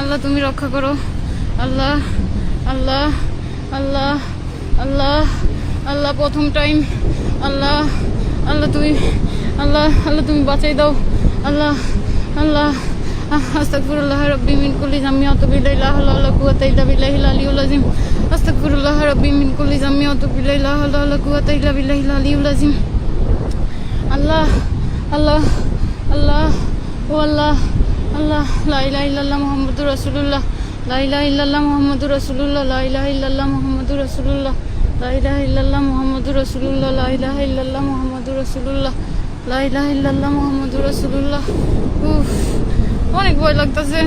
আল্লাহ তুমি রক্ষা করো আল্লাহ আল্লাহ আল্লাহ আল্লাহ আল্লাহ প্রথম টাইম আল্লাহ আল্লাহ তুমি আল্লাহ আল্লাহ তুমি বাঁচাই দাও আল্লাহ আল্লাহ আস্তাগফিরুল্লাহ রাব্বি মিন কুল্লি যামবি ওয়া আতুবু ইলাইহি লা হাওলা ওয়া লা কুওয়াতা ইল্লা বিল্লাহিল আলিয়্যিল আযীম আস্তাগফিরুল্লাহ রাব্বি মিন কুল্লি যামবি ওয়া আতুবু ইলাইহি লা হাওলা ওয়া লা কুওয়াতা ইল্লা বিল্লাহিল আলিয়্যিল আযীম আল্লাহ আল্লাহ আল্লাহ ও আল্লাহ আল্লাহ লা ইলাহা ইল্লাল্লাহ মুহাম্মাদুর রাসূলুল্লাহ লা ইলাহা ইল্লাল্লাহ মুহাম্মাদুর রাসূলুল্লাহ লা ইলাহা ইল্লাল্লাহ মুহাম্মাদুর রাসূলুল্লাহ লা ইলাহা ইল্লাল্লাহ মুহাম্মাদুর রাসূলুল্লাহ লা ইলাহা ইল্লাল্লাহ মুহাম্মাদুর রাসূলুল্লাহ লা ইলাহা ইল্লাল্লাহ মুহাম্মাদুর রাসূলুল্লাহ উফ অনেক ভয় লাগতেছে